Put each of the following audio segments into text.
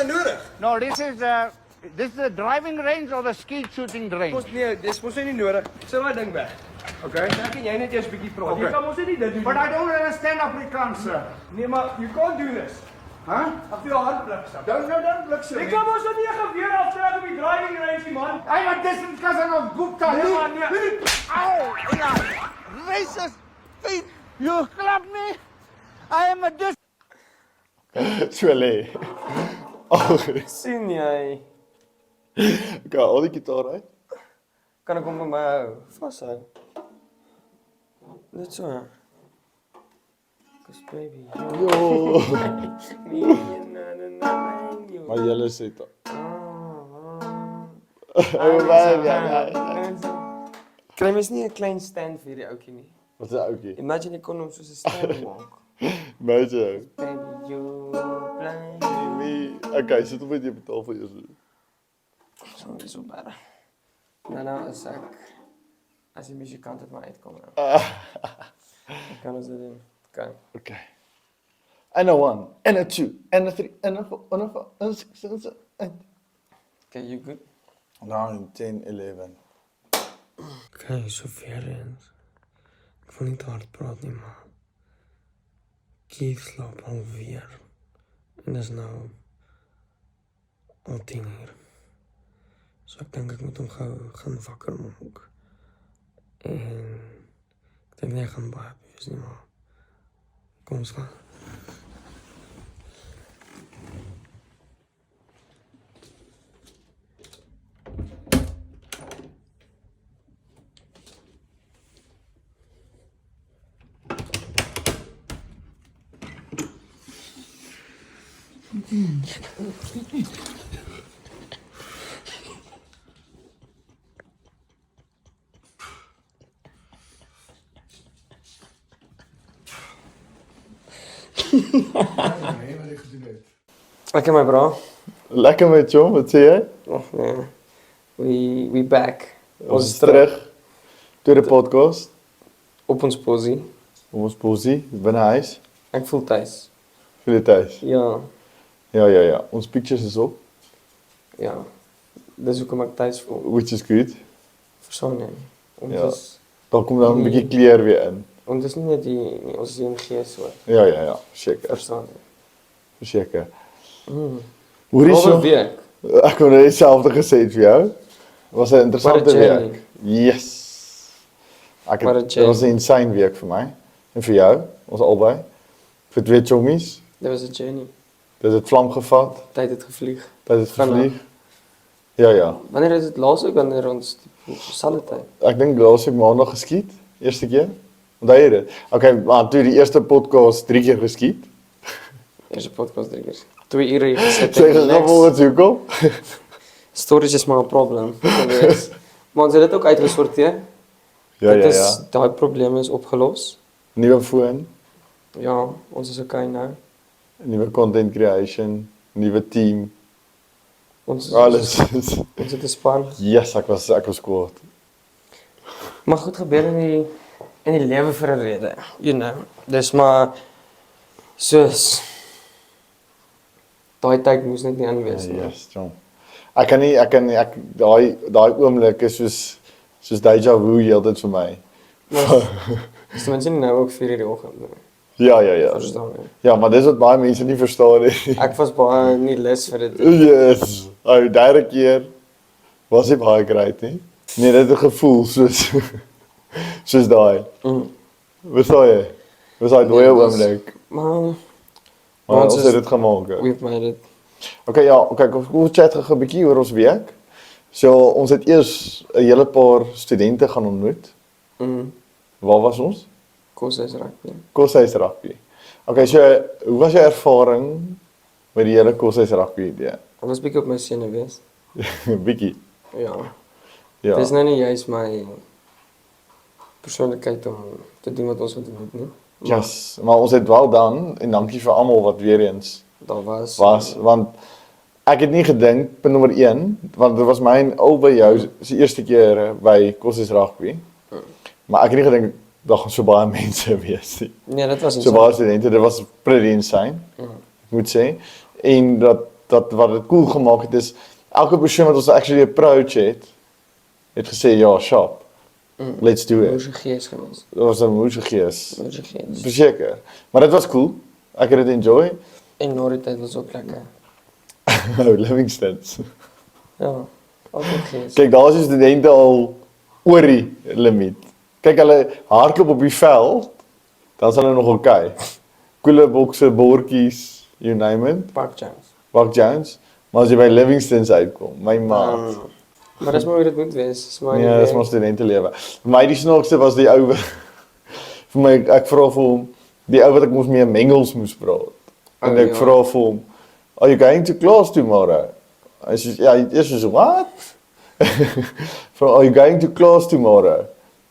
nodig. No, this is the driving range or the skeet shooting range. Nee, dis mos nie nodig. Sit daai ding weg. Okay. Ek en jy net eers 'n bietjie praat. Jy kan mos nie dit doen. But I don't understand Afrikaans, sir. Nee, maar you can't do this. Huh? Af jou hand bliksem. Don't look, sir. Jy kan mos nie 'n geweer aftrek op die driving range, man. I'm a distant cousin of Gupta. Nee, man, nee. Ow! Yeah. Racist! Hey, you clap me? I am a distant... So lê. Sien jy? Okay, al die gitaar uit. Kan ek hom by my hou? Vashou. Net so. Cause baby, Jo. you. Maar julle sê dit. Kry mens nie 'n klein stand vir die ouetjie nie. Wat 'n ouetjie. Imagine jy kon hom soos 'n stand maak. Meisje. Baby, you play. Okay, sit op met jy betaal vir eers. So is so baie. Nou is ek as die musikant het maar uitkom nou. Ek kan ons dit doen. Okay. Okay. And a 1, and a 2, and a 3, and a 4, and a 5, and a 6, and a 7. Okay, you good? 9, 10, 11. Okay, so weer eens. Ek wil nie te hard praat nie, maar Keith slaap alweer. En dis nou al 10 uur. So ek dink ek moet hom gou gaan wakker maak. En ek dink nie ek gaan baie wees nie, maar kom ons gaan. Okay, my bro. Lekker met jou, wat sê jy? Oh, nee. We back. Ons is terug. Tweede podcast. Op ons posie. Op ons posie, binne huis. Ek voel thuis. Vir die thuis. Ja, Ja. Ons pictures is op, ja. Dis hoekom ek thuis voel. which is good. Verstaan jy? Ons Ja. is Dan kom daar 'n bietjie kleur weer in. ons is nie net die ons is in gees hoor. Ja, seker. Verstaan jy? Verseker. Mm. Hoe is Oor 'n jou? week. Ek wou net dieselfde gesê het vir jou. Was 'n interessante What a journey. week. Yes. What a Dit was 'n journey. insane week vir my en vir jou, ons albei. Vir twee chommies. Dit was 'n journey. Dit het vlam gevat, Tyd het gevlieg. dit het Vanaf. gevlieg. Ja. Wanneer is dit laas ook wanneer ons dieselfde tyd? Ek dink laas ek maandag geskiet, eerste keer. Onthou jy dit? Okay, maar toe die eerste podcast 3 keer geskiet. Eerste podcast 3 keer. 2 ure hier gesit. Sê gegaan wat hoekom? Storage is maar 'n probleem. Maar ons het dit ook uitgesorteer. Ja. Daai probleem is opgelos. Nuwe foon, Ja, ons is okay nou. nuwe content creation, nuwe team, Ons alles. Ons het 'n span. Yes, ek was kwaad. Maar goed gebeur in die lewe vir 'n rede. You know. Dis maar soos daai tyd moes net nie aanwees nie. Yes, John. Ek kan nie daai oomblik is soos deja vu heeltyd vir my. Dis mense nie nou ook 4 uur die oggend nie. Ja. Verstaan jy? Ja, maar dis wat baie mense nie verstaan nie. Ek was baie nie lus vir dit. Yes. Derde keer was nie baie great nie. Nee, dit het 'n gevoel soos daai. Wat sê jy? Was daai dooie oomblik? Maar Maar ons ons is- het dit gemaak. Hè. we've made it. Okay, kom chat gou 'n bietjie oor ons week. So, ons het eers 'n hele paar studente gaan ontmoet. Waar was ons? Kos is rugby. Koshuis rugby. Okay, so hoe was jou ervaring met die hele koshuis rugby idee? Ek was bietjie op my senuwees. Bietjie. Ja. Ja. Dis nou nie juist my persoonlikheid om te doen wat ons wil doen nie. Maar Yes, maar ons het wel dan en dankie vir almal wat weer eens daar was want ek het nie gedink punt nommer 1 want dit was my en albei jou se eerste keer by Koshuis rugby. Maar ek het nie gedink daar gaan so baie mense wees nie. Nee, dit was So baie studente, dit was pretty insane. Ek moet sê en dat wat dit cool gemaak het is elke persoon wat ons actually approach het gesê ja, sharp. Let's do it. Moesie gees geweest. Dit was 'n moedige gees. Moesie gees. Verseker. Maar dit was cool. Ek het dit enjoy. En na die tyd was ook lekker. Nou, Livingstons. Ja, altyd gees. Kyk, daar is die studente al oor die limiet. Kyk, hulle hardloop op die veld, dan is hulle nog okay. Koele bokse, bordjies, you name it. Park Jones. Park Jones. Maar as jy by Livingstons uitkom, my maat. Maar dis maar hoe dit moet wees. Dis maar Ja, dis maar studentelewe. Vir my die snaakste was die ou vir my ek vra vir hom die ou wat ek mos mee Mengels moes praat. En ek vra vir hom, "Are you going to class tomorrow?" Hy sê, "Ja, eers is what?" Vra, "Are you going to class tomorrow?"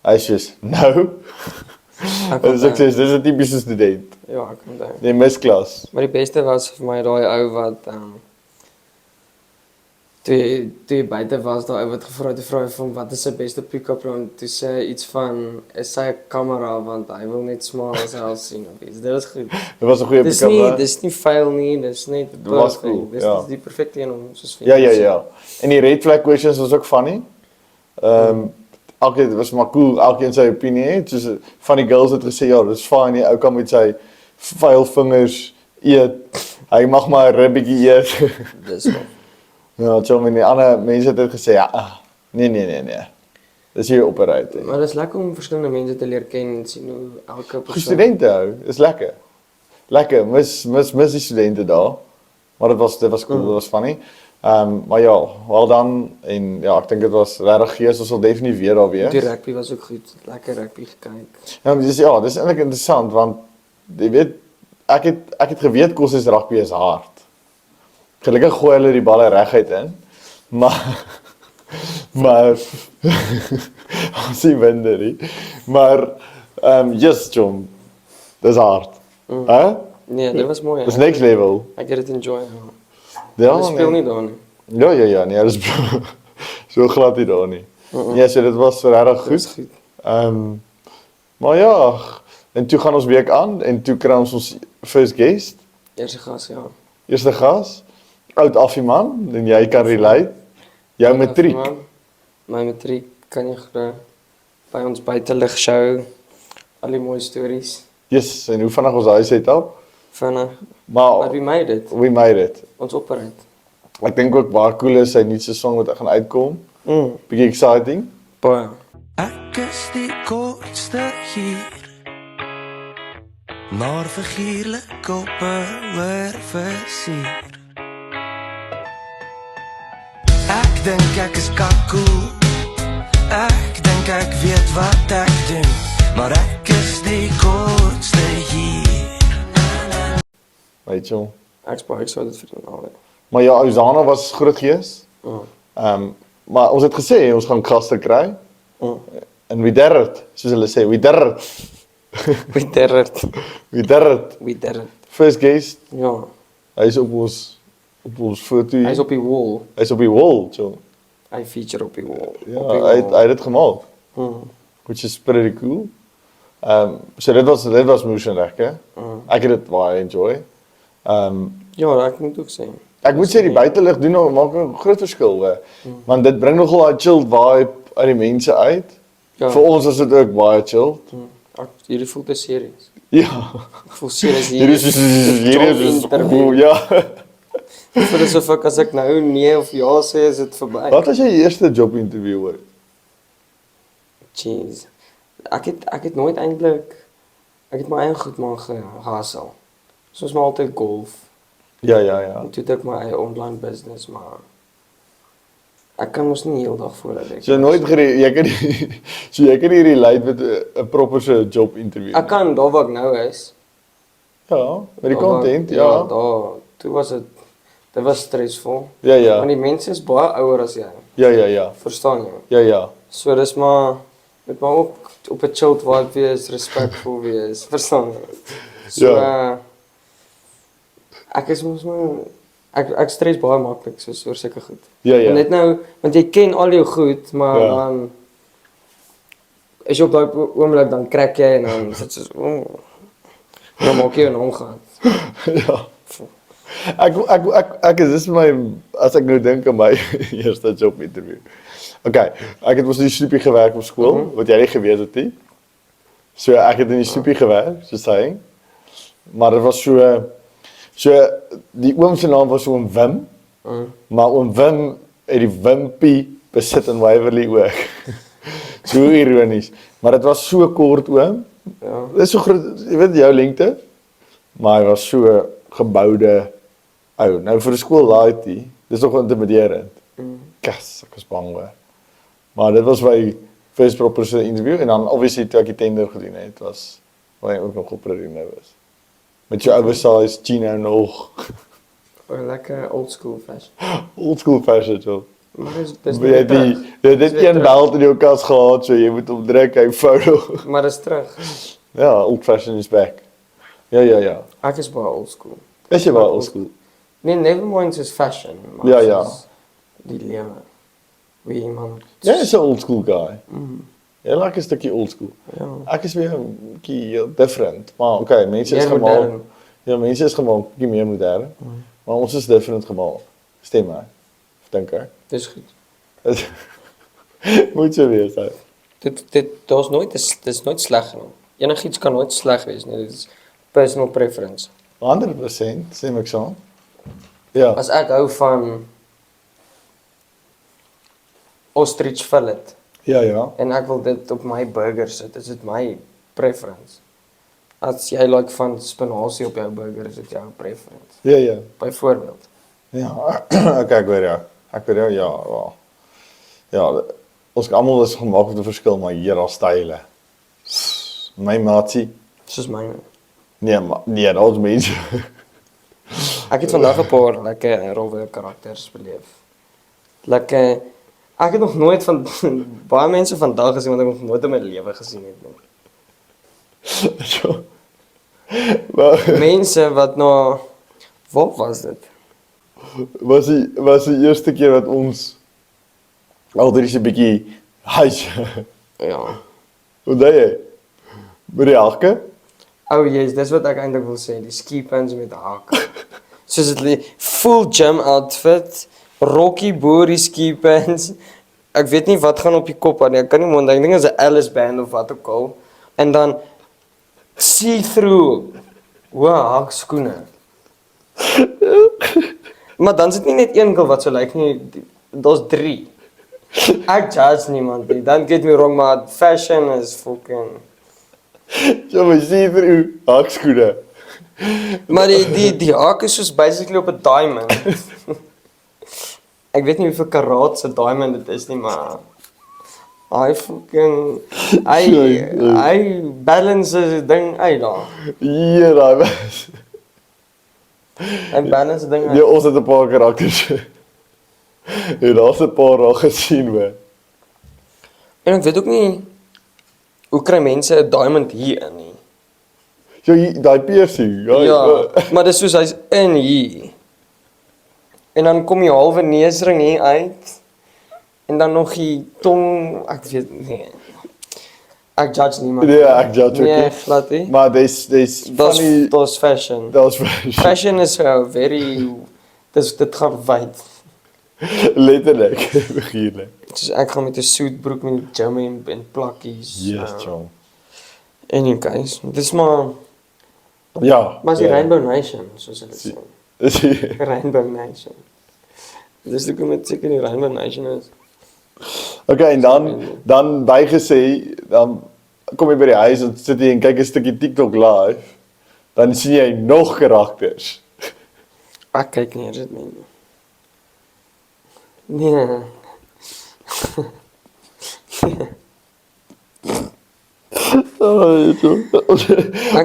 Hy sê, "No." Dus ek sê, dis 'n tipiese student. Ja, ek onthou. Die misklas. Maar die beste was vir my daai ou wat toe jy buite was, daai ou wat gevra het vir hom wat is sy beste pick-up line, toe sê hy iets van is sy kamera want hy wil net smaal self sien of iets. Dit was goed. Dit was 'n goeie Dis pick-up. dis nie vuil nie, dis net Dit was perfect. cool, Dis ja. die perfekte een om soos Ja. En die red flag questions was ook funny. Elkeen was maar cool, elkeen sy opinie het. Soos van die girls het gesê ja, dis fine, die ou kan met sy vuil vingers eet. Hy mag maar 'n ribbetjie eet. Dis wel. Ja, so die ander mense het gesê ja, nee. Dis hier operate. Maar dis lekker om verskillende mense te leer ken en sien hoe elke Goeie persoon. studente hou, is lekker. Lekker, mis die studente daar. Maar dit was cool, dit was funny. Maar ja, wel dan en ja, ek dink dit was regtig gees, ons sal definitief weer daar wees. Die rugby was ook goed, lekker rugby gekyk. Ja, dis eintlik interessant want jy weet ek het geweet Kosses rugby is hard. Gelukkig gooi hulle die balle reguit in. Maar ons sien wender nie. Maar yes, Jom. Dis hard. Hè? Nee, dit was mooi. Dis next level. Ek het dit enjoy. Ja, Hulle speel nie daar nie. Ja, nee, dis so glad nie daar nie. Ja, so dit was regtig Dis goed. goed. Maar ja, en toe gaan ons week aan en toe kry ons first guest, Eerste gas, ja. eerste gas, oud Affieman, en jy kan relate. Jou matriek. My matriek kan jy glo. By ons buitelig show. Al die mooi stories. Yes, en hoe vinnig ons daai setup? Vinnig. Maar But we made it. we made it. Ons operate. Ek dink ook baie cool is sy nuutste song wat gaan uitkom. Bietjie exciting. Baie. Ek is die kortste hier, maar figuurlik op 'n hoër versier. Ek dink ek is kakoe, ek dink ek weet wat ek doen, maar ek is die kortste hier. Weet jy. Ek's baie excited vir die naweek. Maar ja, Ozana was groot gees. Maar ons het gesê ons gaan gaste kry. En we did it, soos hulle sê, we did it. We did it. We did it. We did it. First guest, Ja. hy is op ons foto. Hy's op die wall. Hy's op die wall, so. Hy feature op die wall. Ja, Op die hy wall. het dit gemaak. Which is pretty cool. So dit was moeite lekker. Ek het dit baie enjoy. Ja, ek moet ook sê. Ek moet sê die buitelug doen maak 'n groot verskil, hè. Want dit bring nogal daai chill vibe uit die mense uit. Ja. Vir ons is dit ook baie chill. Hierdie voel te serieus. Ja. Ek voel serieus hier. Hier is interview. ja. Vir asof ek as ek nou nee of ja sê, is dit verby. Wat was jou eerste job interview ooit? Jeez. Ek het nooit eintlik ek het my eie goed maar gehustle. Soos maar altyd golf. Ja. En toe het ek my eie online business, maar ek kan mos nie heeldag vooruit. So nooit jy kan nie relate met 'n proper so job interview. Ek kan daar waar ek nou is. Ja, met die Daar waar- content, Ja, ja. toe was dit was stressvol. Ja. Want die mense is baie ouer as jy. Ja. Verstaan jy? Ja. So dis maar met maar ook op 'n chilled vibe wees, respectful wees, verstaan jy? So Ja. ek is mos maar ek stres baie maklik soos oor sulke goed. Ja. En net nou, want jy ken al jou goed, maar Ja. dan as jy op daai oomblik dan krak jy en dan sit soos dan maak jy 'n omgaan. Ja. Ek is dis my as ek nou dink aan my eerste job interview. Okay, ek het mos in die snoepie gewerk op skool, wat jy nie geweet het nie. So ek het in die snoepie gewerk, so sê. Maar dit was so die oom se naam was oom Wim. Maar oom Wim het die Wimpie besit in Waverley ook. So ironies. Maar dit was so kort oom. Ja. Dit is so groot, jy weet jou lengte. Maar hy was so geboude ou. Nou vir 'n skool laaitie, dis nog intimiderend. Kas, ek was bang hoor. Maar dit was my first proper interview en dan obviously toe ek die tender gedoen het, was waar ek ook nog op Prerino was. Met jou oversized chino nog. Lekker old school fashion. Old school fashion job. Maar dis Jy het dit weer een terug. belt in jou kas gehad, so jy moet hom druk, hy vou nog. Maar dis terug. Ja, old fashion is back. Ja. Ek is baie old school. Is jy wel old school? Nee, never mind is fashion. Maar Ja. soos Die lewe. Wie iemand... Jy is 'n old school guy. Jy like 'n stukkie old school. Ja. Ek is weer 'n bietjie different. Maar okay, mense is Meer gemaak. modern. Ja, mense is gemaak bietjie meer modern. Maar ons is different gemaak. Stem maar. Dink ek. Dis goed. Moet so wees. Hè. Daar's nooit, dis nooit sleg nie. Enigiets kan nooit sleg wees nie. Dit is personal preference. 100% stem ek saam. Ja. As ek hou van ostrich fillet Ja. en ek wil dit op my burger sit, is dit my preference. As jy like van spinasie op jou burger, is dit jou preference. Ja. Byvoorbeeld. Ja. Okay, ek weet ja. Ek weet ja. Ja, ons almal is gemaak met 'n verskil, maar hier daar style. My maatie. Soos myne. Nee, daar's mense. Ek het vandag 'n paar lekker rowwe karakters beleef. Lekker ek het nog nooit van baie mense vandag gesien wat ek nog nooit in my lewe gesien het nie. So. Maar Mense wat nou wat was dit? was die eerste keer wat ons al drie so 'n bietjie huis. Ja. Hoe daai jy? Met die hakke? Oh yes, dis wat ek eintlik wil sê, die ski pants met hake. Soos dit full gym outfit, Rocky Booty ski pants. Ek weet nie wat gaan op die kop aan nie. Ek kan nie mond, ek dink dit is 'n Alice band of wat ook al. En dan see-through hakskoene. Maar dan sit nie net een girl wat so lyk nie, daar's 3. Ek judge niemand nie. Don't get me wrong, maar fashion is fucking So my sien vir u hakskoene. Maar die haak is soos basically op 'n diamond. Ek weet nie hoeveel karaat se diamond dit is nie, maar hy fucking hy balance die ding uit daar. Ja, daai was. Hy balance die ding Ja, uit. ons het 'n paar karakters. Ja, daar's 'n paar al gesien hoor. En ek weet ook nie hoe kry mense 'n diamond hier in nie. So daai piercing. Ja, maar dis soos hy's in hier. En dan kom die halwe neusring hier uit. En dan nog die tong, ek weet nie. Ek judge niemand. Ja, ek judge ook Nee, nie. glad nie. Maar dis funny. Dis fashion. Daar's fashion. Fashion is very dit gaan wyd. Letterlik, begierlik. Dus ek gaan met 'n suitbroek met 'n gym en plakkies. Yes, John. Anyways, dis maar Ja. maar die ja. Rainbow Nation, soos hulle sê. Is Rainbow Nation. Dis ek met seker die Rainbow Nation is. Okay, en dan bygesê, dan kom jy by die huis en sit jy en kyk 'n stukkie TikTok live. Dan sien jy nog karakters. Ek kyk nie eers dit nie. Nee.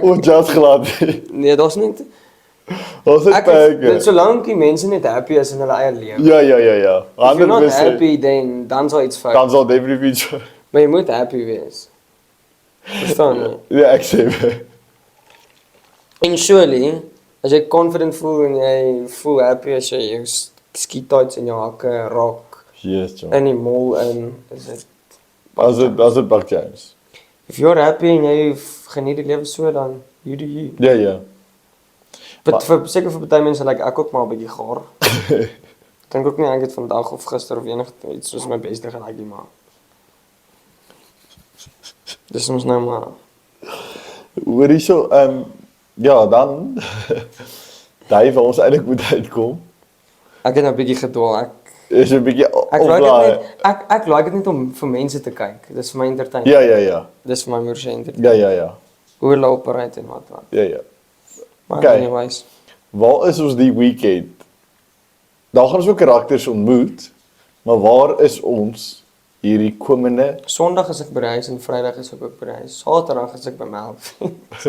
Ons just gelaat. Nee, daar's net Ons het ek kyk. solank die mense net happy is in hulle eie lewe. Ja. If you're not 100%. happy dan sal iets fout. Dan sal definitief. Maar jy moet happy wees. Verstaan jy? Ja, ek sê. En surely, as jy confident voel en jy voel happy as jy jou ski tights en jou hakke rock Yes, John. in die mall in, is dit As dit Buck James. if you're happy en jy geniet die lewe so dan you do you. Ja. Seker vir party mense lyk ek ook maar 'n bietjie gaar. Dink ook nie ek het vandag of gister of iets soos my beste gelyk nie, maar. Dis ons nou maar. Hoor hierso, ja, dan Dave ons eintlik moet uitkom. Ek het nou 'n bietjie gedwaal. Is 'n bietjie Ek like dit net ek like dit net om vir mense te kyk. Dis vir my entertainment. Ja. Dis vir my moeë entertainment. Ja. Hoe hulle operate en wat. Ja. Maar Okay. anyways, Waar is ons die weekend? Daar gaan ons ook karakters ontmoet, maar waar is ons hierdie komende Sondag is ek by die huis en Vrydag is ek ook by die huis. Saterdag is ek by Melkfees.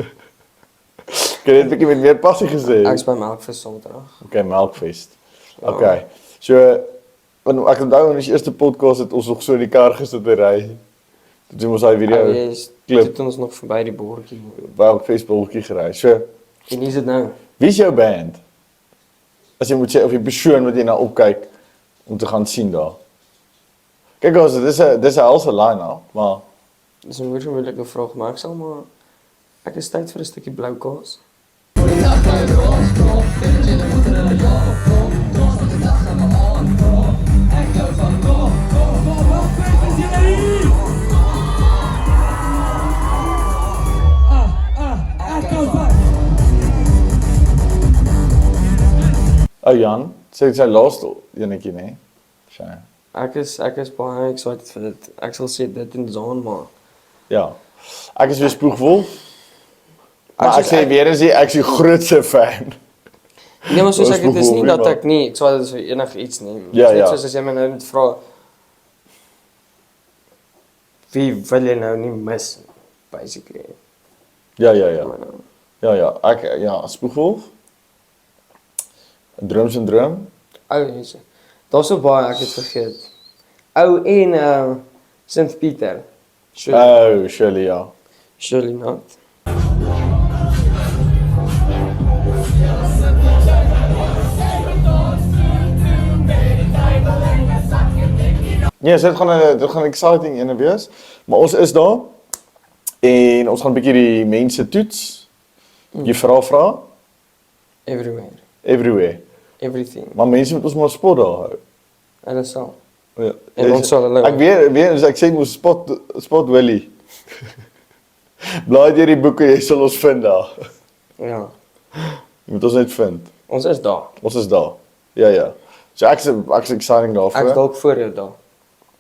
Kan jy dit 'n bietjie met meer passie gesê? Ek's by Melkfees Saterdag. Okay, Melkfeest. Ja. Okay. So want ek onthou in die eerste podcast het ons nog so in die kar gesit en ry. Toe doen ons daai video klip Dit ons nog verby die bordjie. Melkfeest bolletjie gery. So, En hier's dit nou. wie is jou band? As jy moet sê of die persoon wat jy na opkyk om te gaan sien daar. Kyk ons, dis 'n helse line-up, maar Dis 'n moeë moeilike vraag, maar ek is tyd vir 'n stukkie blou kaas. Jan, sê dit sy laaste enetjie, nê? Sy. Ek is baie excited vir dit. Ek sal sê dit en Zaan maar. Ja. Ek is weer spoegvol. Maar ek sê weer eens ek is die grootste fan. Nee, maar soos Ons ek dit is nie behoor dat nie, ek nie excited is vir enigiets nie. Ja, Dis net ja. soos as jy my nou net vra wie wil jy nou nie mis basically. Ja. Maar nou, Ja, ek spoegvol. 'n Droom. ou mense. Daar's so baie ek het vergeet. Ou en Sint Pieter. Oh, Shirley, ja. Surely not. Nee, so dit gaan 'n exciting ene wees. Maar ons is daar en ons gaan 'n bietjie die mense toets. Jy vra Everywhere. everywhere. Everything. Maar mense moet ons maar spot daar hou. Hulle sal. Ja. En ons sal hulle Ek weer as ek sê moet spot Willie. Blaai deur die boeke, jy sal ons vind daar. Ja. Jy moet ons net vind. Ons is daar. Ons is daar. Ja. So ek's exciting daarvoor. Ek's dalk voor jou daar.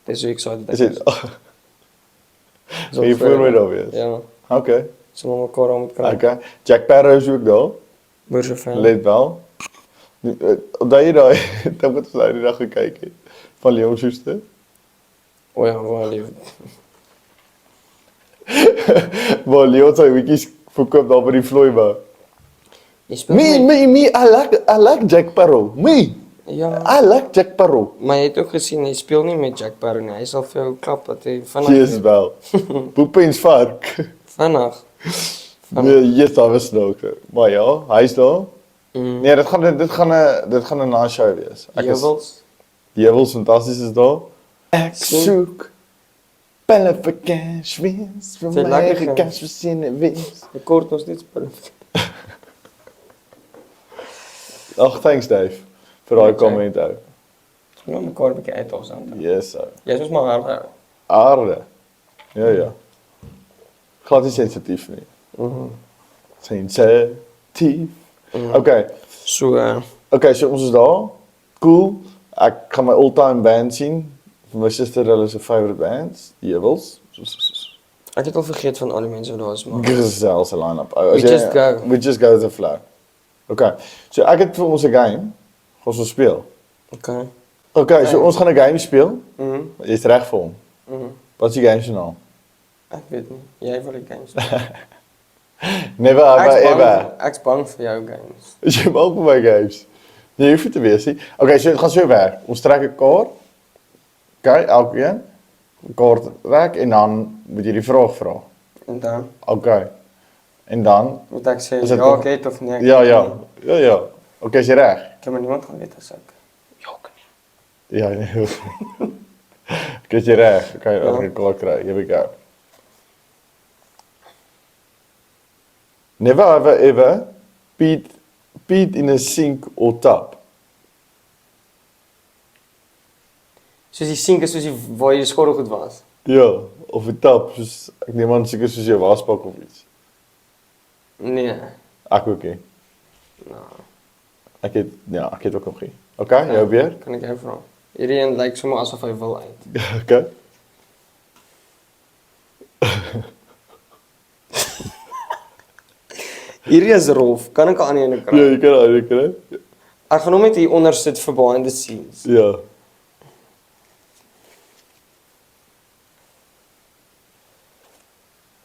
Dis hoe excited ek Is dit? Is Jy ook voor my jou. daar wees? Ja. Okay. Sal ons mekaar aan moet kry. Okay. Jack Sparrow is ook daar. Moer so fan. Let wel. Onthou jy daai dan wat ons daai dag gekyk het van Leon Schuster? O ja, wel lief. Waar Leon sy wietjies verkoop daar by die vloeiba. Jy speel Me, I like Jack Sparrow. Me, Ja. I like Jack Sparrow. Maar jy het ook gesien, hy speel nie met Jack Sparrow nie. Hy sal vir jou klap dat hy Yes, wel. Poepens vark. Vinnig. Nee, yes, daar was nog. Maar ja, hy's daar. Nee, dit gaan 'n nice show wees. Jewels. Die Jewels fantasties is daar. Ek Sien. soek pelle vir cash wins, vir Sy my lekker eie gaan. cash versiene wins. Ek kort ons net speel. Ag, thanks Dave vir daai comment ou. Nou mekaar 'n bietjie uit ons aan. Yes ou. Jy is maar harde. Aarde. Ja. Glad nie sensitief nie. Sensitief. Okay. So Okay, so ons is daar. Cool. Ek gaan my all-time band sien. Vir my suster, hulle is 'n favorite bands, die Jewels. ek het al vergeet van al die mense wat daar is, maar Gesels 'n line-up. We just go. We just go with the flow. Okay. So ek het vir ons 'n game. Gaan ons speel. okay. Okay, so ons gaan 'n game speel. Mhm. Jy's reg vir hom. Wat is die game se naam? Ek weet nie. Jy wil die games. speel. Never ever ever. Ek's bang vir jou games. Is jy mal vir my games? Nee, jy hoef nie te wees nie. Okay, so dit gaan so werk. Ons trek 'n kaart. Okay, elkeen 'n kaart trek en dan moet jy die vraag vra. En dan Okay. En dan moet ek sê Is dit ja, nog- ek het of nee. Ek ja. het nie. Ja. Okay, is jy reg? Ek het maar niemand gaan weet as ek. Ja, ek nie. Ja, nee. Okay, is jy reg? Okay, dan gaan ek 'n kaart kry. Here we go. Never ever ever beat peed in a sink or tub? Soos die sink is soos die waar jy skottelgoed was. Ja, of 'n tub, soos ek neem aan seker soos jou wasbak of iets. Nee. Ek ook nie. Nou, Ek het ook nog nie. Okay, jou weer? kan ek jou vra? Hierdie een lyk sommer asof hy wil uit. Okay. Hierdie is rof. Kan ek 'n ander een kry? Ja, jy kan dit kry. Ek gaan hom net hier onder sit vir behind the scenes. Ja.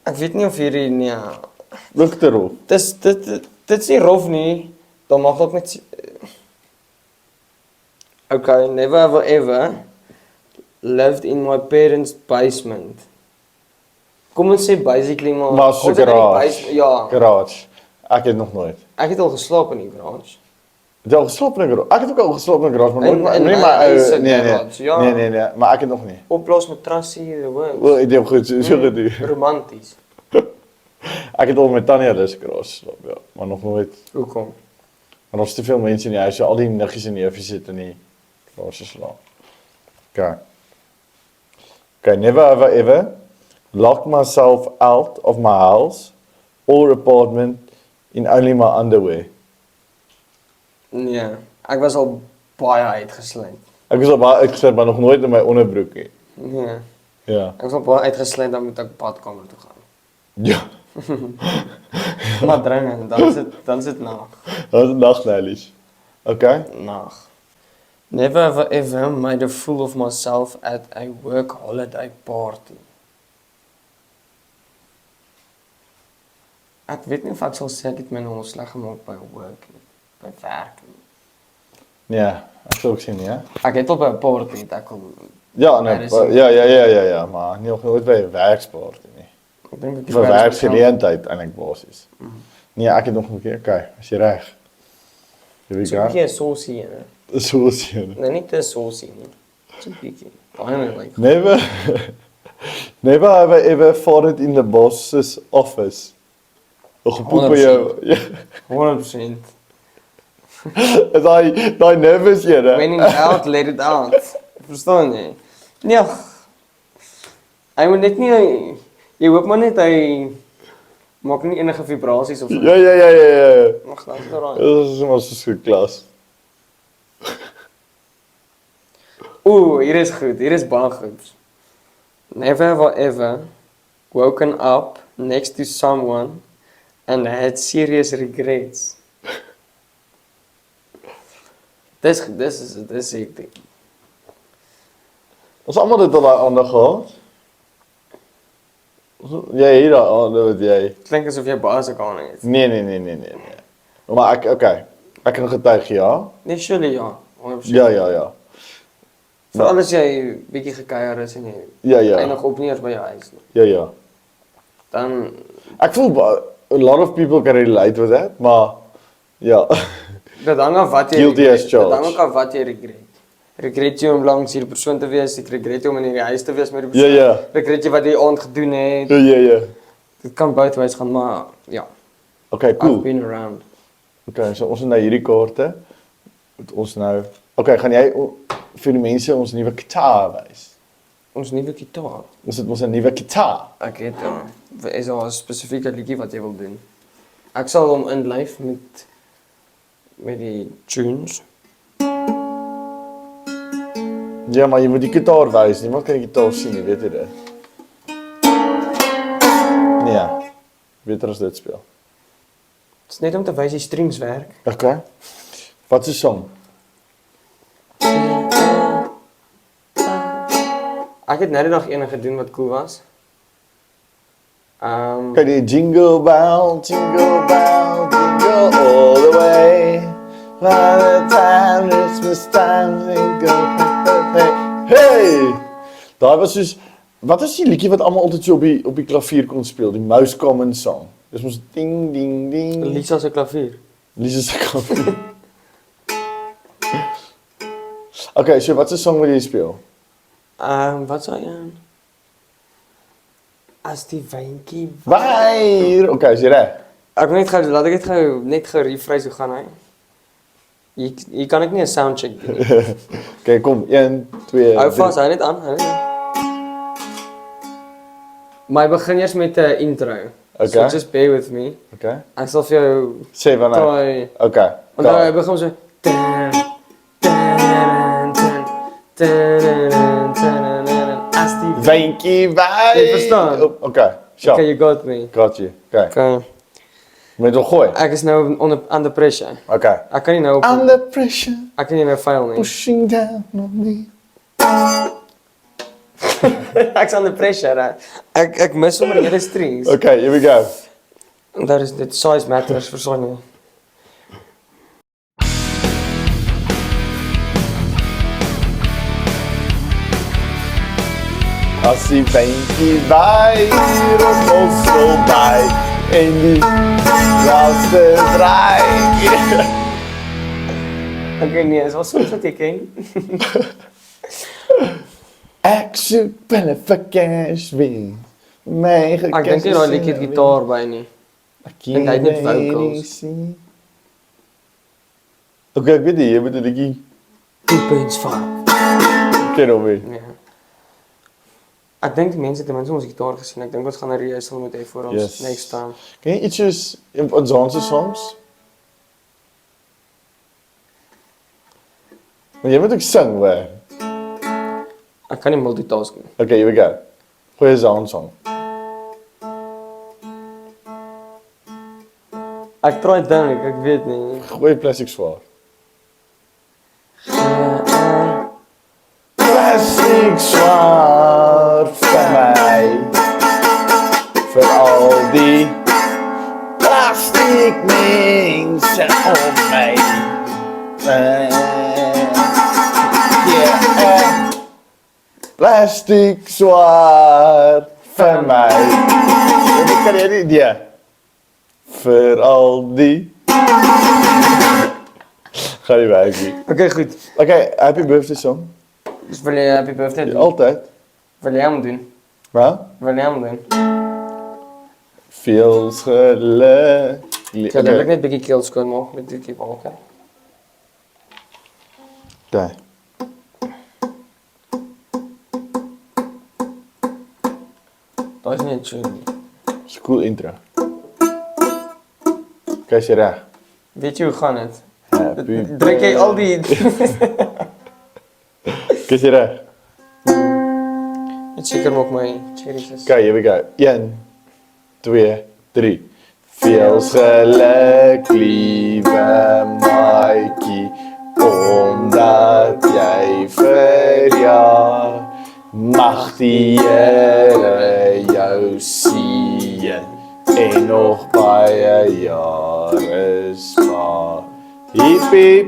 Ek weet nie of hierdie nee. Look erop. Dit is nie rof nie. Dan mag dalk net Okay, never ever ever lived in my parents' basement. Kom ons sê basically maar Maar so ons het in die garage. basement- Ja, Garage. Ek het nog nooit. ek het al geslaap in die garage. Het jy al geslaap in 'n garage? Ek het ook al geslaap in 'n garage, maar In- nooit in nie my maar eie nee, garage, ja. nee, maar ek het nog nie. Oplos met trassie, the works. Wel, ek het goed so gedoen. Romanties. Ek het al met Tanya dus garage geslaap, ja, maar nog nooit. Hoekom? Maar ons te veel mense in die huis, so al die niggies en neefies sit in die garage slaap. Okay, never ever ever lock myself out of my house or apartment in only my underwear. Nee, ek was al baie uitgesluit. Ek was al baie uitgesluit, maar nog nooit in my onderbroek nie. Nee, Ja. ek was al baie uitgesluit, dan moet ek badkamer toe gaan. Ja. Maar dringend, dan sit nag. Dat is 'n nagnellies. Okay. Nag. Never ever ever made a fool of myself at a work holiday party. Ek weet nie of ek sal sê ek het my nou sleg gemaak by work nie, by werk nie. Nee, ek sou ook sê nie, hè. Ek het al by 'n party het ek al Ja, nee, Daar is een- ja, maar nie nog nooit by 'n werksparty nie. ek dink ek Vir werksgeleentheid eintlik basies. Nee, ek het nog 'n keer, okay, as jy reg. Hier we So 'n go. bietjie saucy en So sien. nee, nie te saucy nie. So 'n bietjie. Baie net like. Never never ever farted in the boss's office. Of gepoep by jou. Ja. 100%. Daai nervous een, hè. When in doubt, let it out. Verstaan jy? Nee. Hy moet net nie jy hoop maar net hy maak nie enige vibrasies of so. Ja. Mag dan so raai. Dit is maar so klas. Ooh, hier is goed. Hier is baie goed. Never have I ever woken up next to someone and had serious regrets. Dis ek dink. Ons almal het al daai ander gehad. Jy het daai ander wat jy. Klink asof jy baie se kan het. Nee. Maar ek kan getuig ja. Nee, surely ja. 100%. Ja. Veral as jy bietjie gekuier is en jy Ja. eindig op nie eens by jou huis nie. Ja. Dan Ek voel a lot of people can relate with that, maar ja. dit hang af wat jy Guilty as regret. charged. Dit hang af wat jy regret. Regret jy om langs hierdie persoon te wees, ek regret jy om in hierdie huis te wees met die persoon. Ja. Regret jy wat jy aand gedoen het. Ja. Dit kan buiteweis gaan, maar ja, Okay, I've cool. been around. Okay, so ons het nou hierdie kaarte. Moet ons nou Okay, gaan jy vir die mense ons nuwe gitaar wys? Ons nuwe gitaar. Ons het ons 'n nuwe gitaar. Ek het is daar 'n spesifieke liedjie wat jy wil doen? Ek sal hom inlyf met die tunes. Ja, maar jy moet die gitaar wys. Niemand kan die gitaar sien, jy weet jy dit. Nee. Beter as dit speel. Dit is net om te wys die strings werk. Okay. Wat is 'n song? Ek het nou die dag ene gedoen wat cool was. Kyk die jingle bell, jingle all the way. By the time Christmas time, jingle hey. Daai was soos wat is die liedjie wat almal altyd so op die klavier kon speel, die Mouse Common song. Dis mos ding ding ding. Lisa se klavier. Lisa se klavier. Okay, so wat 'n song wil jy speel? Wat sou jy? As die wyntjie. Waar? Okay, is jy reg? Ek wil net gou laat ek net gou refresh hoe gaan hy. Hier kan ek nie 'n soundcheck doen nie. Okay, kom. 1, 2, Hou 3. vas, hou net aan, hou net aan. Maar ek begin eers met 'n intro. So Okay. just bear with me. Okay. Ek sal vir jou Sê wanneer. try. Okay. Want dan begin ons so tan tan tan tan tan as die Wyntjie, wy. Jy verstaan? Okay. Sure. Okay, you got me. Got you. Okay. Okay. Moet jy gooi. Ek is nou under pressure. Okay. Ek kan nie nou Under pressure, ek kan nie nou fail nie. pushing down on me. Ek's under pressure. Ek mis sommer die hele strings. Okay, here we go. En daar is dit size matters vir Sonja. As die wyntjie wy, rond ons voorbij. En die laaste draai. Okay, nee, is was soms wat jy ken. Ek soek pille vir cash win. My Ek dink nie daai liedjie het gitaar by nie. Dink hy het net vocals. Okay, ek weet nie, jy moet 'n liedjie 2.5. ken of nie. Nee. Ek dink die mense het ten minste ons gitaar gesien. Ek dink ons gaan 'n rehearsal moet hê vir ons Yes. next time. Ken jy iets soos ons Zaanse songs? Maar jy moet ook sing, hoor. Ek kan nie multitask nie. Okay, here we go. Goeie Zaan song. Ek try dink, ek weet nie. Goeie plastic swaar. Plastic swaar vir my. Vir al die plastic mense om my. Plastic swaar vir my. Ek kan nie idee. Vir al die. Gaan nie werk nie. Okay, goed. Okay, happy birthday song. Dus wil jy happy birthday doen? Altyd. Wil jy hom doen? Wat? Wil jy hom doen? Feels geluk. Ja, dan wil ek net 'n bietjie keel skoon maak met die balke. Okay. Daar is nie 'n tune nie. Dis 'n cool intro. Kyk jy reg. Weet jy hoe gaan dit? Happy. Druk jy al die Kyk jy reg. Net seker maak my cherries is. Okay, here we go. 1 2 3. Feels geluk, liewe maatjie, omdat jy verjaar. Mag die Here jou seën en nog baie jare spaar. Hiep hiep,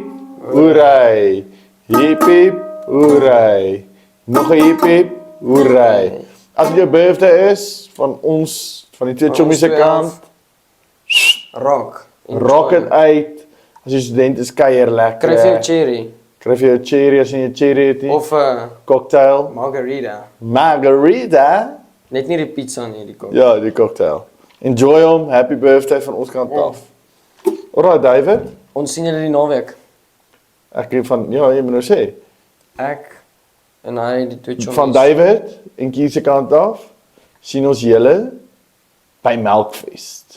hoerai. Hiep hiep, hoerai. Nog 'n hiep hiep, hoerai. As dit jou birthday is van ons van die twee chommies se kant, Rock. rock dit uit. As jy student is, kuier lekker. Kry vir jou cherry Kry vir jou cherry as jy 'n cherry het nie. of 'n Cocktail. margarita. Margarita. Net nie die pizza nie, die kok. Ja, die cocktail. Enjoy hom. Happy birthday van ons kant af. Alright, David. Ons sien julle die naweek. Ek het van ja, jy moet nou sê. Ek en hy die twee chommies. Van David en Kies se kant af sien ons julle by Melkfeest.